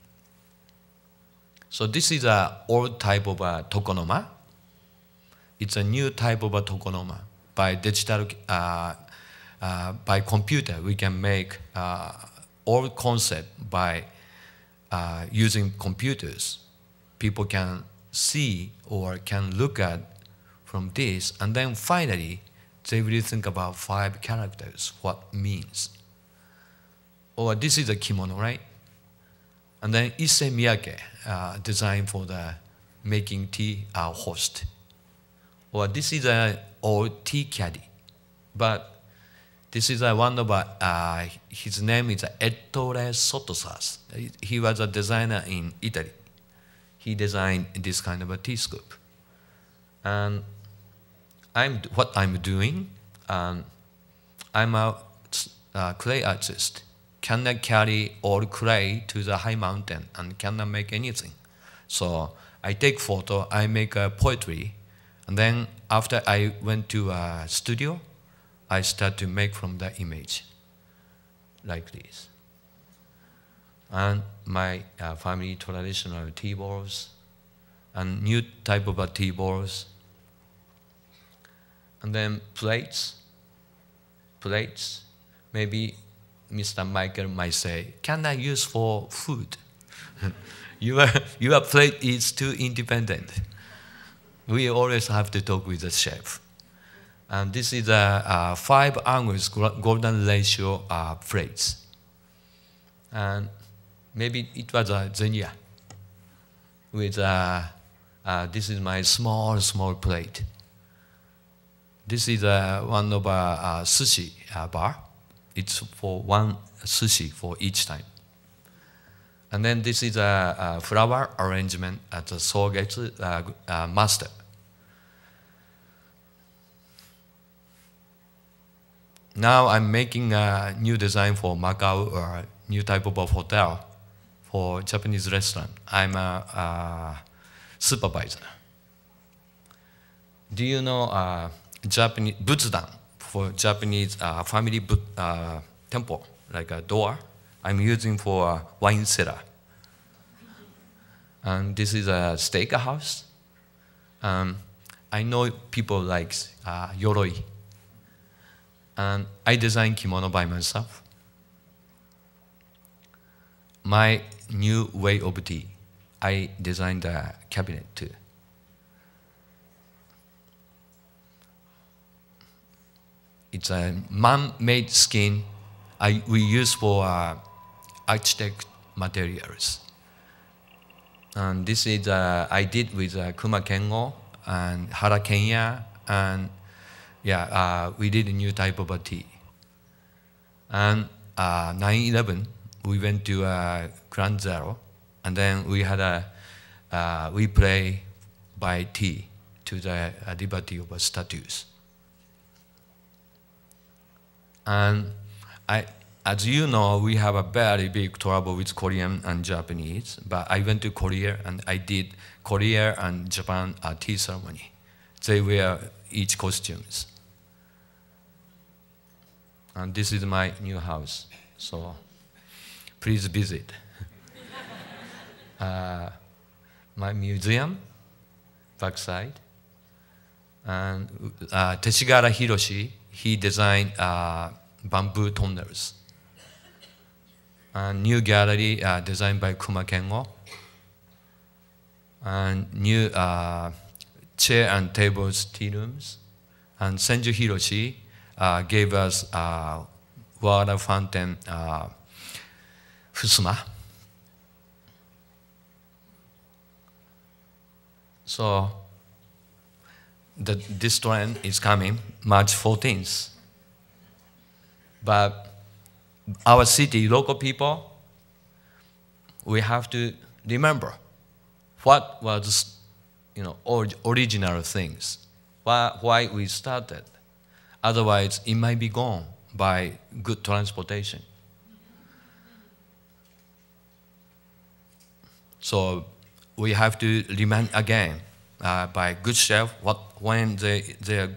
So this is an old type of tokonoma. It's a new type of tokonoma. By digital, by computer, we can make old concept by using computers. People can see or can look at from this, and then finally, they will think about 5 characters, what means. Or this is a kimono, right? And then Issei Miyake, designed for the making tea host. Or this is an old tea caddy. But this is one of, his name is Ettore Sotosas. He was a designer in Italy. He designed this kind of a tea scoop. And what I'm doing, I'm a clay artist. Cannot carry all clay to the high mountain and cannot make anything. So I take photo, I make a poetry, and then after I went to a studio, I start to make from the image, like this. And my family traditional tea bowls, and new type of tea bowls, and then plates, maybe Mr. Michael might say, can I use for food? Your plate is too independent. We always have to talk with the chef. And this is a 5 angles golden ratio plates. And maybe it was a Zenya with this is my small plate. This is one of a sushi bar. It's for 1 sushi for each time. And then this is a flower arrangement at the Sogetsu master. Now I'm making a new design for Macau or a new type of hotel for Japanese restaurant. I'm a supervisor. Do you know Japanese Butsudan for Japanese family temple, like a door? I'm using for a wine cellar. And this is a steakhouse. I know people like yoroi, And I designed kimono by myself. My new way of tea, I designed a cabinet too. It's a man-made skin we use for architect materials. And this is I did with Kuma Kengo and Hara Kenya, and yeah, we did a new type of a tea. And 9/11, we went to Ground Zero, and then we had we play by tea to the liberty of statues. And as you know, we have a very big trouble with Korean and Japanese, but I went to Korea and I did Korea and Japan tea ceremony. They wear each costumes. And this is my new house, so please visit. My museum, backside. And Teshigara Hiroshi, he designed bamboo tunnels. And new gallery designed by Kuma Kengo. And new chair and tables, tea rooms. And Senju Hiroshi gave us water fountain, Fusuma. So this trend is coming March 14th. But our city, local people, we have to remember what was, original things, why we started. Otherwise, it might be gone by good transportation. So we have to remind again by good chef when they are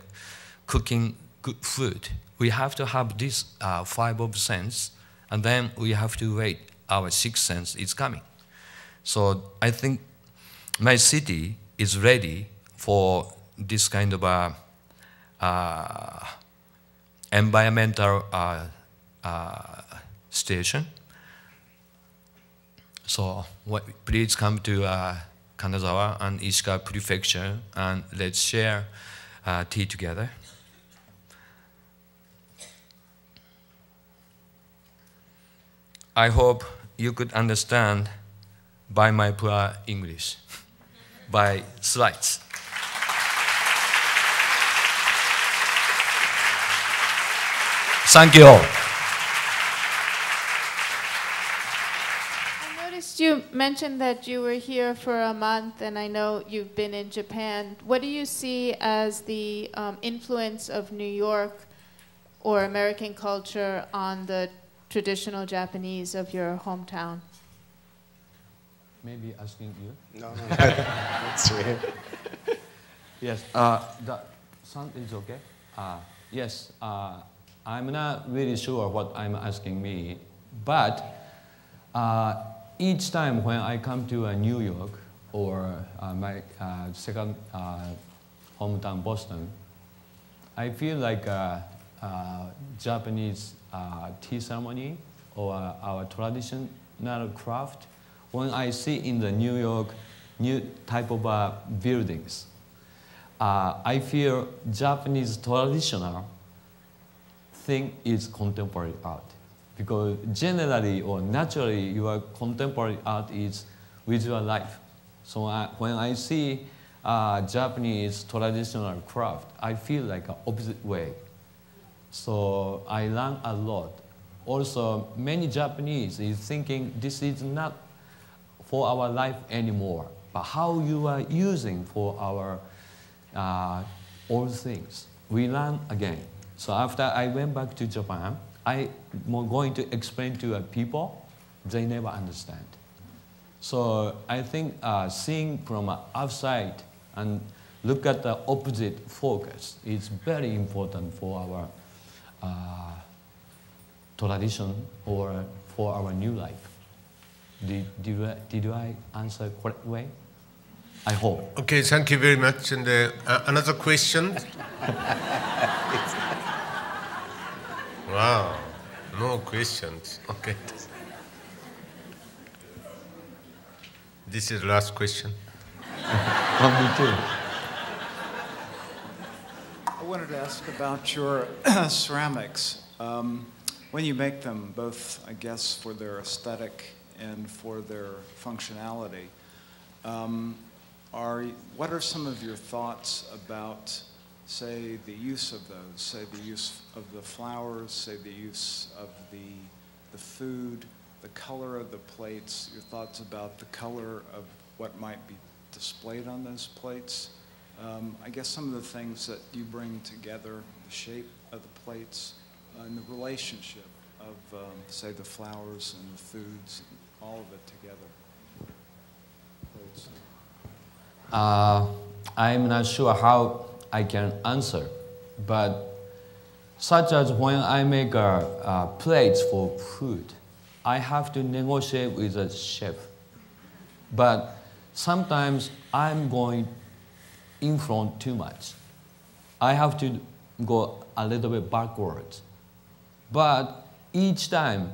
cooking good food. We have to have this 5 of sense, and then we have to wait. Our 6th sense is coming. So I think my city is ready for this kind of environmental station. So please come to Kanazawa and Ishikawa Prefecture, and let's share tea together. I hope you could understand by my poor English, by slides. Thank you all.
I noticed you mentioned that you were here for a month, and I know you've been in Japan. What do you see as the influence of New York or American culture on the traditional Japanese of your hometown?
Maybe asking you?
No, that's weird.
Yes, the sound is okay? Yes, I'm not really sure what I'm asking me, but each time when I come to New York or my second hometown, Boston, I feel like Japanese tea ceremony or our traditional craft, when I see in the New York new type of buildings, I feel Japanese traditional thing is contemporary art. Because generally or naturally, your contemporary art is visual life. So when I see Japanese traditional craft, I feel like an opposite way. So I learn a lot. Also, many Japanese is thinking this is not for our life anymore, but how you are using for our old things. We learn again. So after I went back to Japan, I'm going to explain to people, they never understand. So I think seeing from outside and look at the opposite focus is very important for our tradition or for our new life. Did I answer correct way? I hope.
Okay, thank you very much. And another question.
Wow, no questions. Okay. This is the last question.
Me too.
I wanted to ask about your ceramics. When you make them, both, I guess, for their aesthetic and for their functionality, what are some of your thoughts about, say, the use of those, say the use of the flowers, say the use of the food, the color of the plates, your thoughts about the color of what might be displayed on those plates? I guess some of the things that you bring together, the shape of the plates, and the relationship of, say, the flowers and the foods, and all of it together. Plates.
I'm not sure how I can answer, but such as when I make plates for food, I have to negotiate with a chef. But sometimes I'm going in front too much. I have to go a little bit backwards. But each time,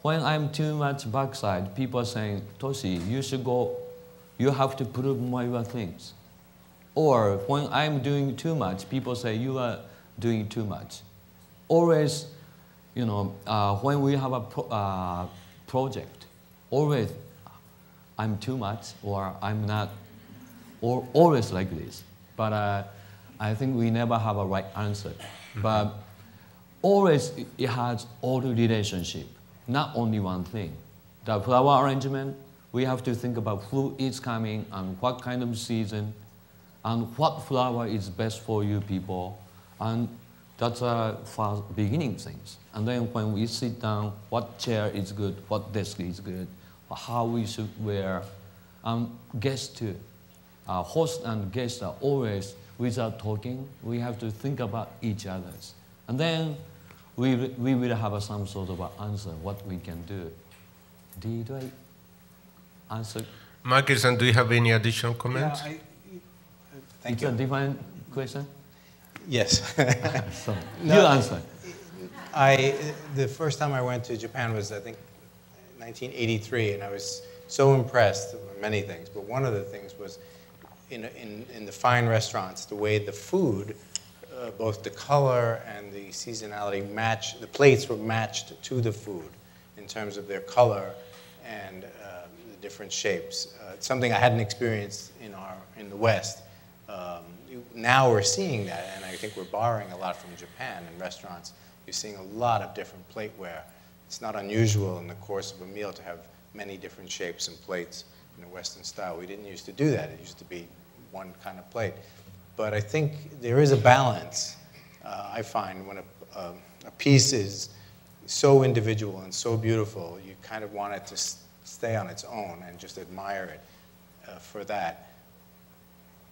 when I'm too much backside, people are saying, Toshi, you should go, you have to prove more your things. Or when I'm doing too much, people say, you are doing too much. Always, you know, when we have a project, always I'm too much or I'm not, or always like this. But I think we never have a right answer. But always it has all the relationship, not only one thing. The flower arrangement, we have to think about who is coming and what kind of season and what flower is best for you people. And that's for beginning things. And then when we sit down, what chair is good, what desk is good, how we should wear. Guests too. Host and guests are always, without talking, we have to think about each other's. And then we will have some sort of an answer, what we can do. Did I answer?
Michael-san, do you have any additional comments?
Yeah,
Thank you. It's a different question?
Yes.
So,
No,
you answer.
The first time I went to Japan was, I think, 1983, and I was so impressed with many things. But one of the things was in the fine restaurants, the way the food, both the color and the seasonality match, the plates were matched to the food in terms of their color and the different shapes. It's something I hadn't experienced in the West. Now we're seeing that, and I think we're borrowing a lot from Japan in restaurants. You're seeing a lot of different plateware. It's not unusual in the course of a meal to have many different shapes and plates in a Western style. We didn't used to do that. It used to be one kind of plate. But I think there is a balance, I find, when a piece is so individual and so beautiful, you kind of want it to stay on its own and just admire it for that.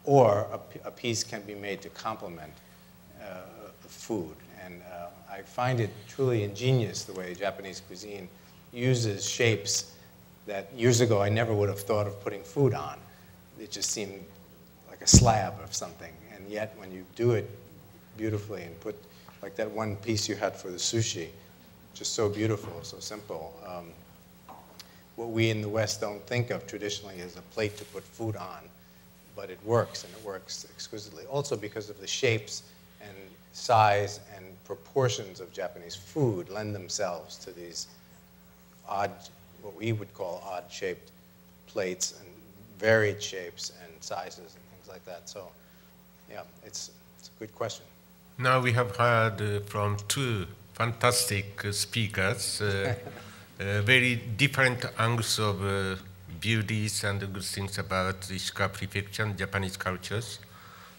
Or a piece can be made to complement the food. And I find it truly ingenious the way Japanese cuisine uses shapes that years ago I never would have thought of putting food on. It just seemed like a slab of something. And yet when you do it beautifully and put, like that one piece you had for the sushi, just so beautiful, so simple. What we in the West don't think of traditionally is a plate to put food on, but it works, and it works exquisitely. Also because of the shapes and size and proportions of Japanese food lend themselves to these odd, what we would call odd-shaped plates and varied shapes and sizes and things like that. So, yeah, it's a good question.
Now we have heard from two fantastic speakers, very different angles of beauties and good things about Ishikawa Prefecture and Japanese cultures.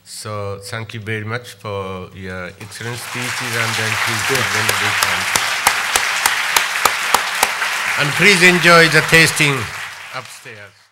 So thank you very much for your excellent speeches, and then please give them a big hand. And please enjoy the tasting upstairs.